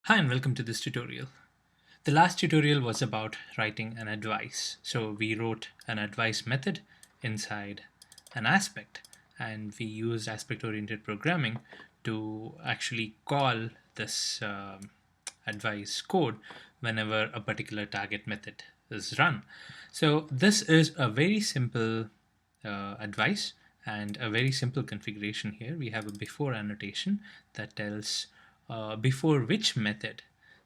Hi and welcome to this tutorial. The last tutorial was about writing an advice. So we wrote an advice method inside an aspect, and we used aspect-oriented programming to actually call this advice code whenever a particular target method is run. So this is a very simple advice and a very simple configuration here. We have a before annotation that tells before which method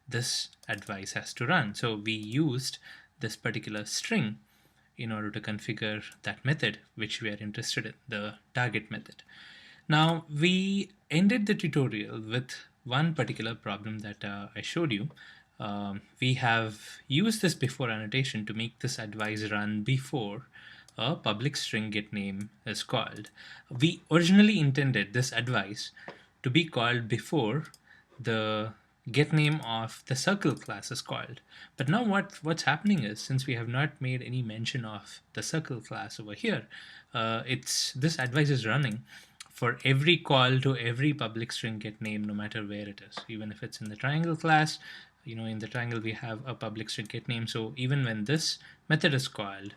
this advice has to run. So we used this particular string in order to configure that method which we are interested in, the target method. Now we ended the tutorial with one particular problem that I showed you. We have used this before annotation to make this advice run before a public string getName is called. We originally intended this advice to be called before the getName of the circle class is called. But now what's happening is, since we have not made any mention of the circle class over here, this advice is running for every call to every public string getName, no matter where it is. Even if it's in the triangle class, in the triangle we have a public string getName. So even when this method is called,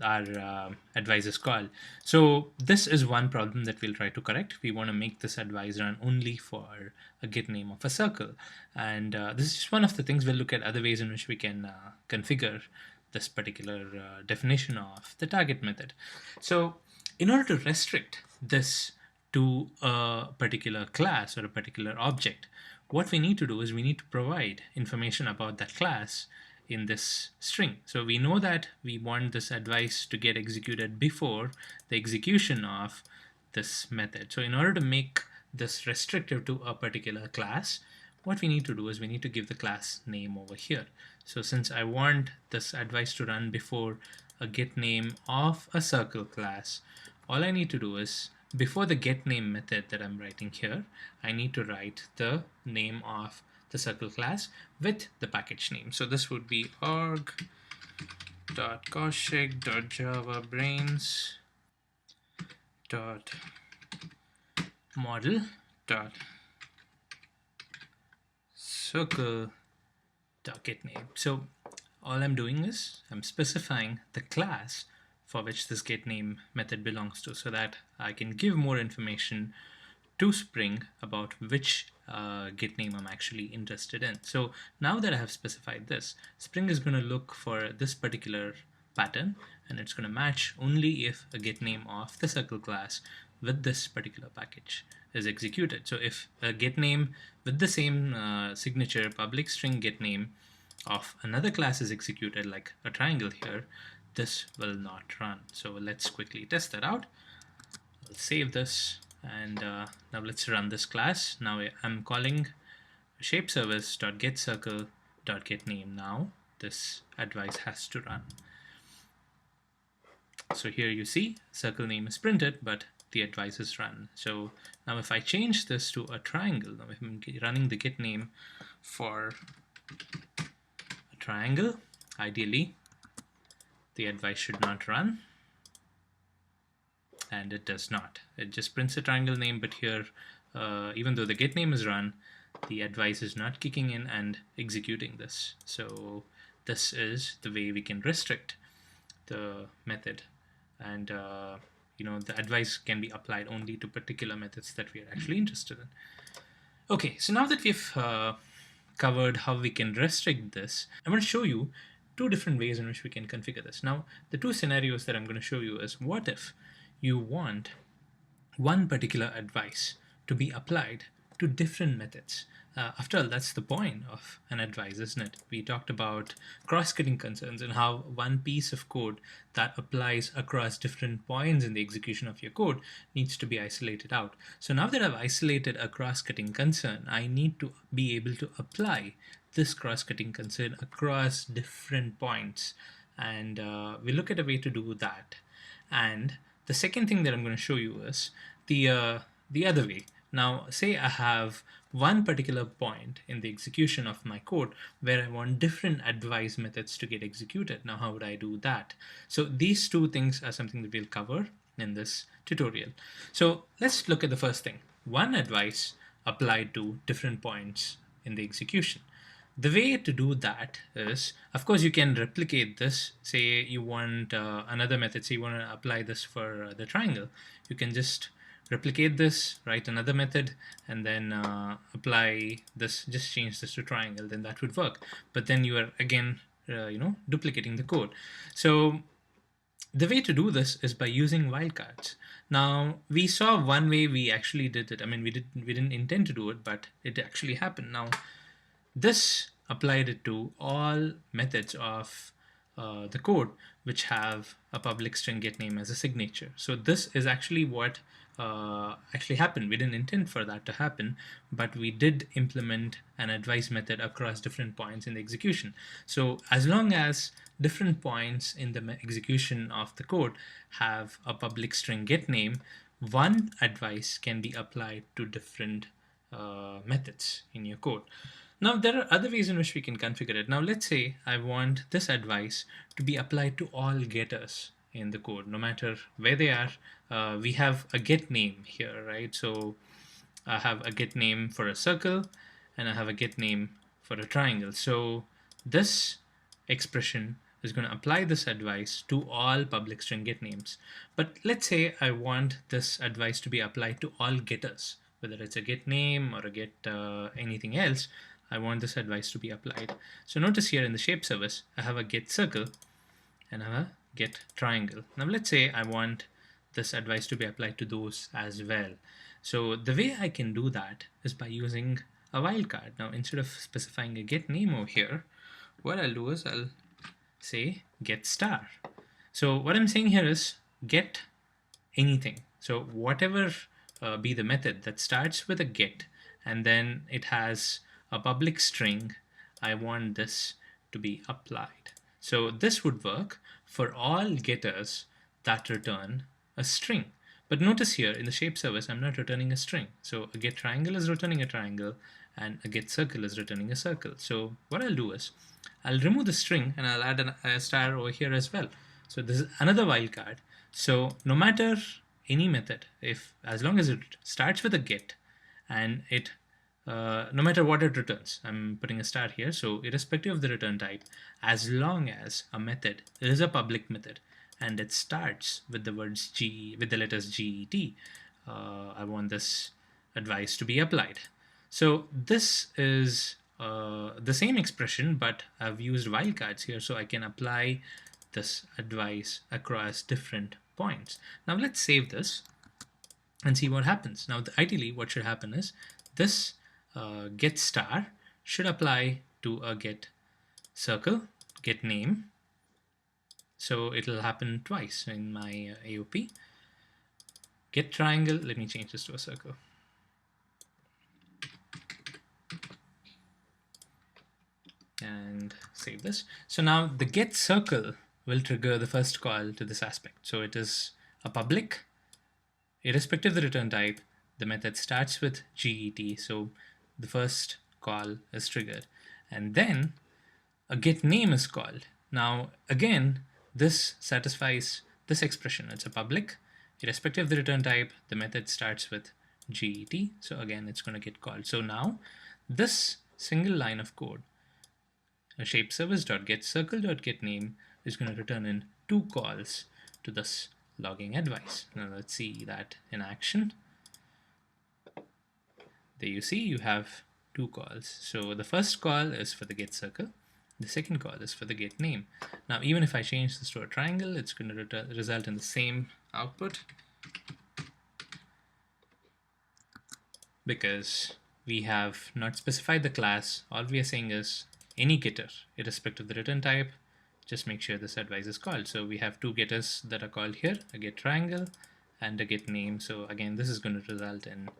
our advice is called. So this is one problem that we'll try to correct. We want to make this advice run only for a getName of a circle. And this is just one of the things. We'll look at other ways in which we can configure this particular definition of the target method. So in order to restrict this to a particular class or a particular object, what we need to do is we need to provide information about that class in this string. So we know that we want this advice to get executed before the execution of this method. So in order to make this restrictive to a particular class, what we need to do is we need to give the class name over here. So since I want this advice to run before a getName of a circle class, all I need to do is, before the getName method that I'm writing here, I need to write the name of the circle class with the package name. So this would be org.kaushik.java brains.model.circle.getName. So all I'm doing is I'm specifying the class for which this getName method belongs to, so that I can give more information to Spring about which getName I'm actually interested in. So now that I have specified this, Spring is going to look for this particular pattern, and it's going to match only if a getName of the circle class with this particular package is executed. So if a getName with the same signature public string getName of another class is executed, like a triangle here, this will not run. So let's quickly test that out. I'll save this, and now let's run this class. Now I'm calling shapeService.getCircle.getName. Now this advice has to run. So here you see circle name is printed, but the advice is run. So now if I change this to a triangle, now if I'm running the getName for a triangle, ideally the advice should not run, and it does not. It just prints a triangle name, but here, even though the getName is run, the advice is not kicking in and executing this. So this is the way we can restrict the method, and the advice can be applied only to particular methods that we are actually interested in. Okay, so now that we've covered how we can restrict this, I'm going to show you two different ways in which we can configure this. Now, the two scenarios that I'm going to show you is, what if you want one particular advice to be applied to different methods? After all, that's the point of an advice, isn't it? We talked about cross-cutting concerns and how one piece of code that applies across different points in the execution of your code needs to be isolated out. So now that I've isolated a cross-cutting concern, I need to be able to apply this cross-cutting concern across different points. And we look at a way to do that. And the second thing that I'm going to show you is the other way. Now, say I have one particular point in the execution of my code where I want different advice methods to get executed. Now, how would I do that? So these two things are something that we'll cover in this tutorial. So let's look at the first thing. One advice applied to different points in the execution. The way to do that is, of course, you can replicate this. Say you want another method, say you want to apply this for the triangle. You can just replicate this, write another method, and then apply this, just change this to triangle, then that would work. But then you are again, duplicating the code. So the way to do this is by using wildcards. Now we saw one way we actually did it. I mean, we didn't intend to do it, but it actually happened. Now this applied it to all methods of the code which have a public string getName as a signature. So this is actually what actually happened. We didn't intend for that to happen, but we did implement an advice method across different points in the execution. So as long as different points in the execution of the code have a public string getName, one advice can be applied to different methods in your code. Now, there are other ways in which we can configure it. Now, let's say I want this advice to be applied to all getters in the code, no matter where they are. We have a getName here, right? So I have a getName for a circle, and I have a getName for a triangle. So this expression is going to apply this advice to all public string getNames. But let's say I want this advice to be applied to all getters, whether it's a getName or a get anything else. I want this advice to be applied. So notice here in the shape service, I have a get circle and I have a get triangle. Now let's say I want this advice to be applied to those as well. So the way I can do that is by using a wildcard. Now instead of specifying a get name over here, what I'll do is I'll say get star. So what I'm saying here is get anything. So whatever be the method that starts with a get and then it has a public string, I want this to be applied. So this would work for all getters that return a string. But notice here in the shape service, I'm not returning a string. So a get triangle is returning a triangle and a get circle is returning a circle. So what I'll do is I'll remove the string and I'll add a star over here as well. So this is another wildcard. So no matter any method, as long as it starts with a get and it no matter what it returns, I'm putting a star here, so irrespective of the return type, as long as a method is a public method and it starts with the words G, with the letters GET, I want this advice to be applied. So this is the same expression, but I've used wildcards here, so I can apply this advice across different points. Now let's save this and see what happens. Now ideally what should happen is this get star should apply to a get circle, get name. So it'll happen twice in my AOP. Get triangle, let me change this to a circle. And save this. So now the get circle will trigger the first call to this aspect. So it is a public, irrespective of the return type, the method starts with GET. So the first call is triggered, and then a get name is called. Now again, this satisfies this expression. It's a public, irrespective of the return type, the method starts with GET. So again, it's going to get called. So now this single line of code, a shape service.getCircle.getName, is going to return in 2 calls to this logging advice. Now let's see that in action. There you see you have 2 calls. So the first call is for the get circle. The second call is for the get name. Now even if I change this to a triangle, it's going to result in the same output, because we have not specified the class. All we are saying is any getter, irrespective of the return type, just make sure this advice is called. So we have 2 getters that are called here, a get triangle and a get name. So again, this is going to result in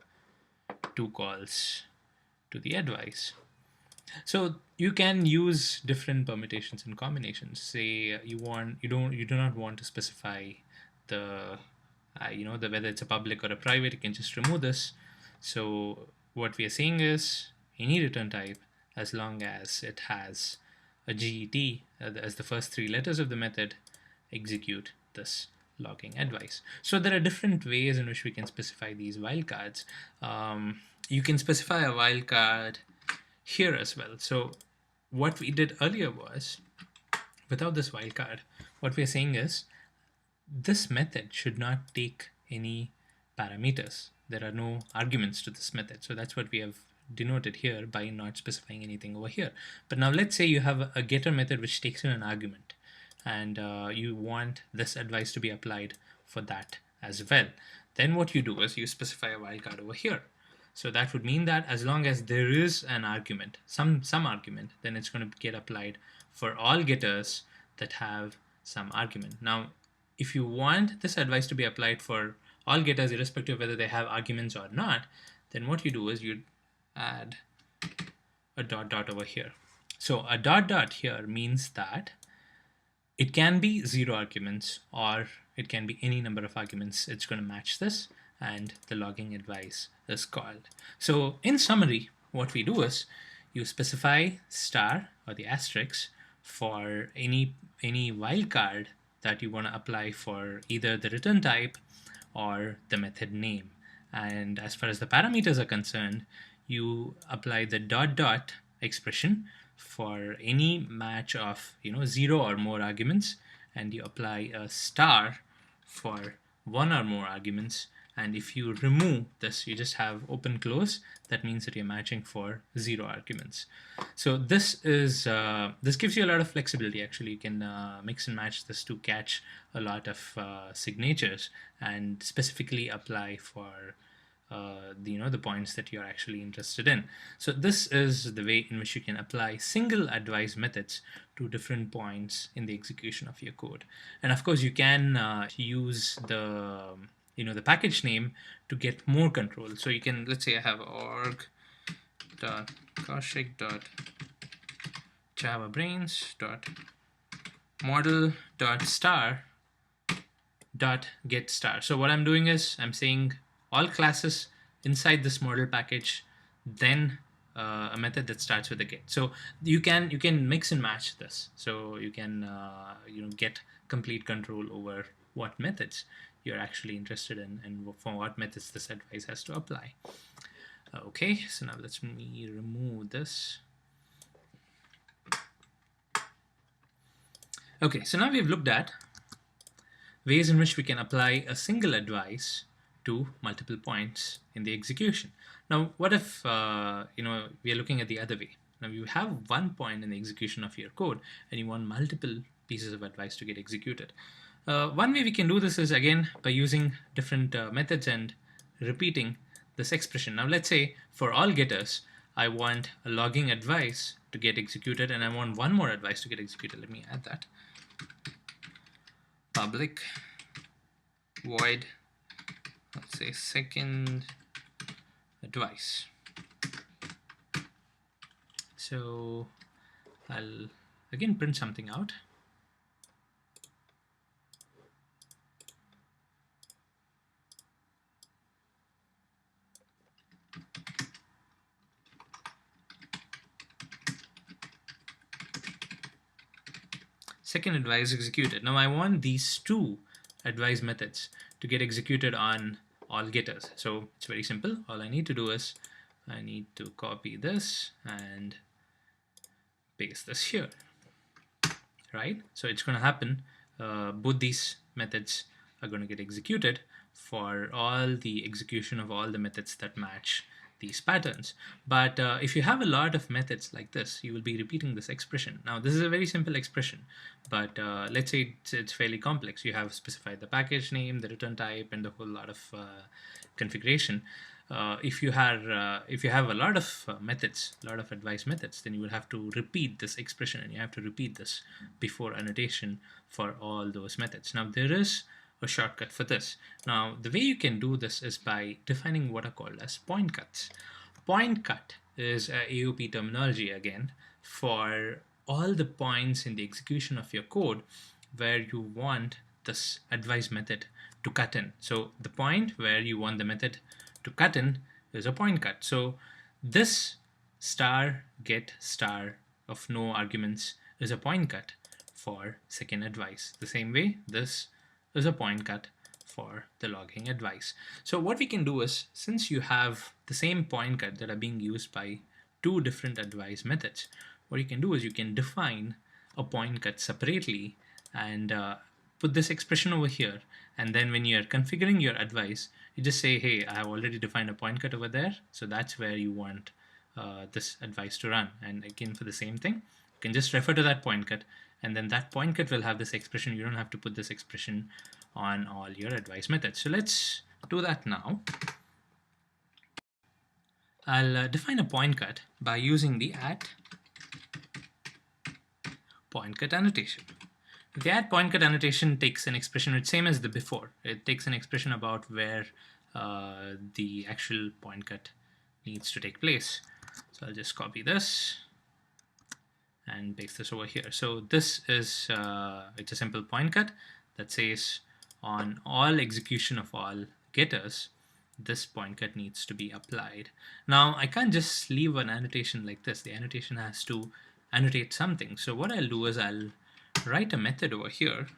2 calls to the advice. So you can use different permutations and combinations. Say you do not want to specify the whether it's a public or a private. You can just remove this. So what we are saying is any return type, as long as it has a GET as the first 3 letters of the method, execute this logging advice. So there are different ways in which we can specify these wildcards. You can specify a wildcard here as well. So what we did earlier was, without this wildcard, what we're saying is this method should not take any parameters. There are no arguments to this method. So that's what we have denoted here by not specifying anything over here. But now let's say you have a getter method which takes in an argument, and you want this advice to be applied for that as well. Then what you do is you specify a wildcard over here. So that would mean that as long as there is an argument, some argument, then it's going to get applied for all getters that have some argument. Now, if you want this advice to be applied for all getters irrespective of whether they have arguments or not, then what you do is you add a dot dot over here. So a dot dot here means that it can be 0 arguments or it can be any number of arguments. It's going to match this, and the logging advice is called. So in summary, what we do is you specify star or the asterisk for any wildcard that you want to apply for either the return type or the method name. And as far as the parameters are concerned, you apply the dot dot expression for any match of 0 or more arguments, and you apply a star for 1 or more arguments. And if you remove this, you just have open close, that means that you're matching for 0 arguments. So this is this gives you a lot of flexibility. Actually, you can mix and match this to catch a lot of signatures and specifically apply for the points that you're actually interested in. So this is the way in which you can apply single advice methods to different points in the execution of your code. And of course, you can use the the package name to get more control. So you can, let's say I have org.kaushik.javabrains.model.star.getStar. So what I'm doing is I'm saying all classes inside this model package, then a method that starts with a get. So you can mix and match this. So you can get complete control over what methods you're actually interested in and for what methods this advice has to apply. Okay, so now let me remove this. Okay, so now we've looked at ways in which we can apply a single advice to multiple points in the execution. Now, what if we are looking at the other way? Now you have one point in the execution of your code and you want multiple pieces of advice to get executed. One way we can do this is again by using different methods and repeating this expression. Now let's say for all getters, I want a logging advice to get executed and I want one more advice to get executed. Let me add that. Public void, let's say second advice. So I'll again print something out. Second advice executed. Now I want these two advice methods to get executed on all getters. So it's very simple. All I need to do is I need to copy this and paste this here, right? So it's going to happen. Both these methods are going to get executed for all the execution of all the methods that match these patterns. But if you have a lot of methods like this, you will be repeating this expression. Now this is a very simple expression, but let's say it's fairly complex. You have specified the package name, the return type, and a whole lot of configuration. If you have a lot of methods, a lot of advice methods, then you will have to repeat this expression, and you have to repeat this before annotation for all those methods. Now there is a shortcut for this. Now the way you can do this is by defining what are called as point cuts. Point cut is a AOP terminology again for all the points in the execution of your code where you want this advice method to cut in. So the point where you want the method to cut in is a point cut. So this star get star of no arguments is a point cut for second advice. The same way this is a point cut for the logging advice. So what we can do is, since you have the same point cut that are being used by two different advice methods. What you can do is you can define a point cut separately and put this expression over here, and then when you're configuring your advice, you just say, hey, I have already defined a point cut over there, so that's where you want this advice to run. And again, for the same thing, you can just refer to that point cut, and then that point cut will have this expression. You don't have to put this expression on all your advice methods. So let's do that now. I'll define a point cut by using the at point cut annotation. The add point cut annotation takes an expression, it's same as the before. It takes an expression about where the actual point cut needs to take place. So I'll just copy this and paste this over here. So this is it's a simple point cut that says on all execution of all getters, this point cut needs to be applied. Now I can't just leave an annotation like this. The annotation has to annotate something. So what I'll do is I'll write a method over here.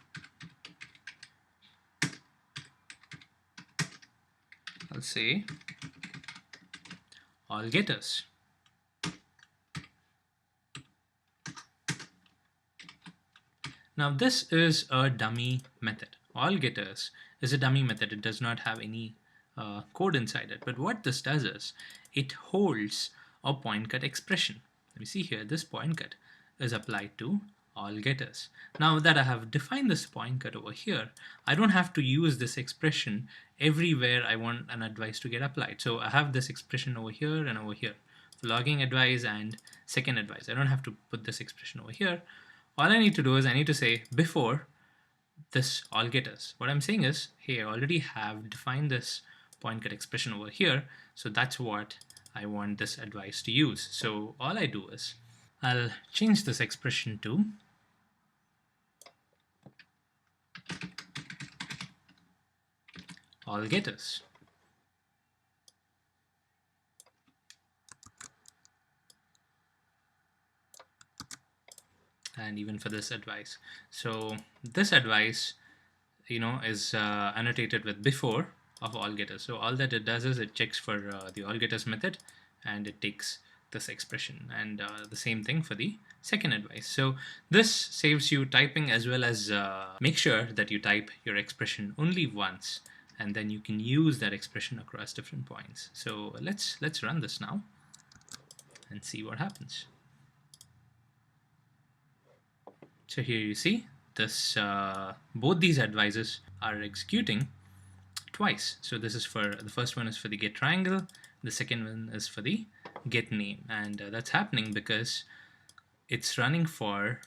I'll say all getters. Now this is a dummy method. All getters is a dummy method. It does not have any code inside it. But what this does is it holds a point cut expression. Let me see here, this point cut is applied to all getters. Now that I have defined this point cut over here, I don't have to use this expression everywhere I want an advice to get applied. So I have this expression over here and over here for logging advice and second advice. I don't have to put this expression over here. All I need to do is I need to say before this all getters. What I'm saying is, hey, I already have defined this point cut expression over here, so that's what I want this advice to use. So all I do is I'll change this expression to all getters. And even for this advice. So this advice, is annotated with before of all getters. So all that it does is it checks for the all getters method and it takes this expression, and the same thing for the second advice. So this saves you typing, as well as make sure that you type your expression only once, and then you can use that expression across different points. So let's run this now and see what happens. So here you see this both these advices are executing twice. So this is for the first one is for the get triangle, the second one is for the get name, and that's happening because it's running for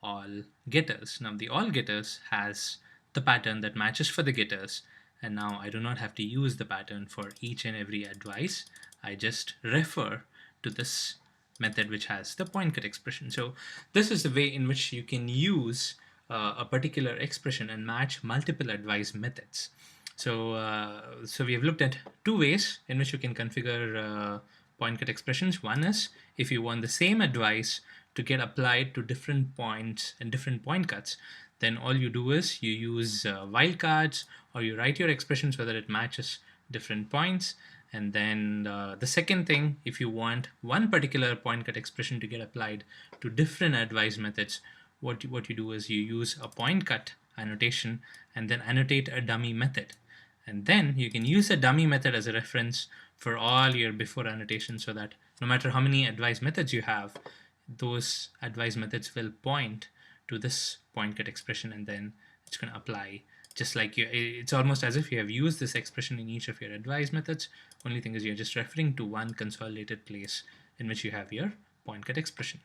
all getters. Now the all getters has the pattern that matches for the getters, and now I do not have to use the pattern for each and every advice. I just refer to this method which has the point cut expression. So this is the way in which you can use a particular expression and match multiple advice methods. So we have looked at two ways in which you can configure point cut expressions. One is if you want the same advice to get applied to different points and different point cuts, then all you do is you use wildcards, or you write your expression so that it matches different points. And then the second thing, if you want one particular point cut expression to get applied to different advice methods, what you do is you use a point cut annotation and then annotate a dummy method. And then you can use a dummy method as a reference for all your before annotations, so that no matter how many advice methods you have, those advice methods will point to this point cut expression, and then it's going to apply just like it's almost as if you have used this expression in each of your advice methods. Only thing is you're just referring to one consolidated place in which you have your point cut expression.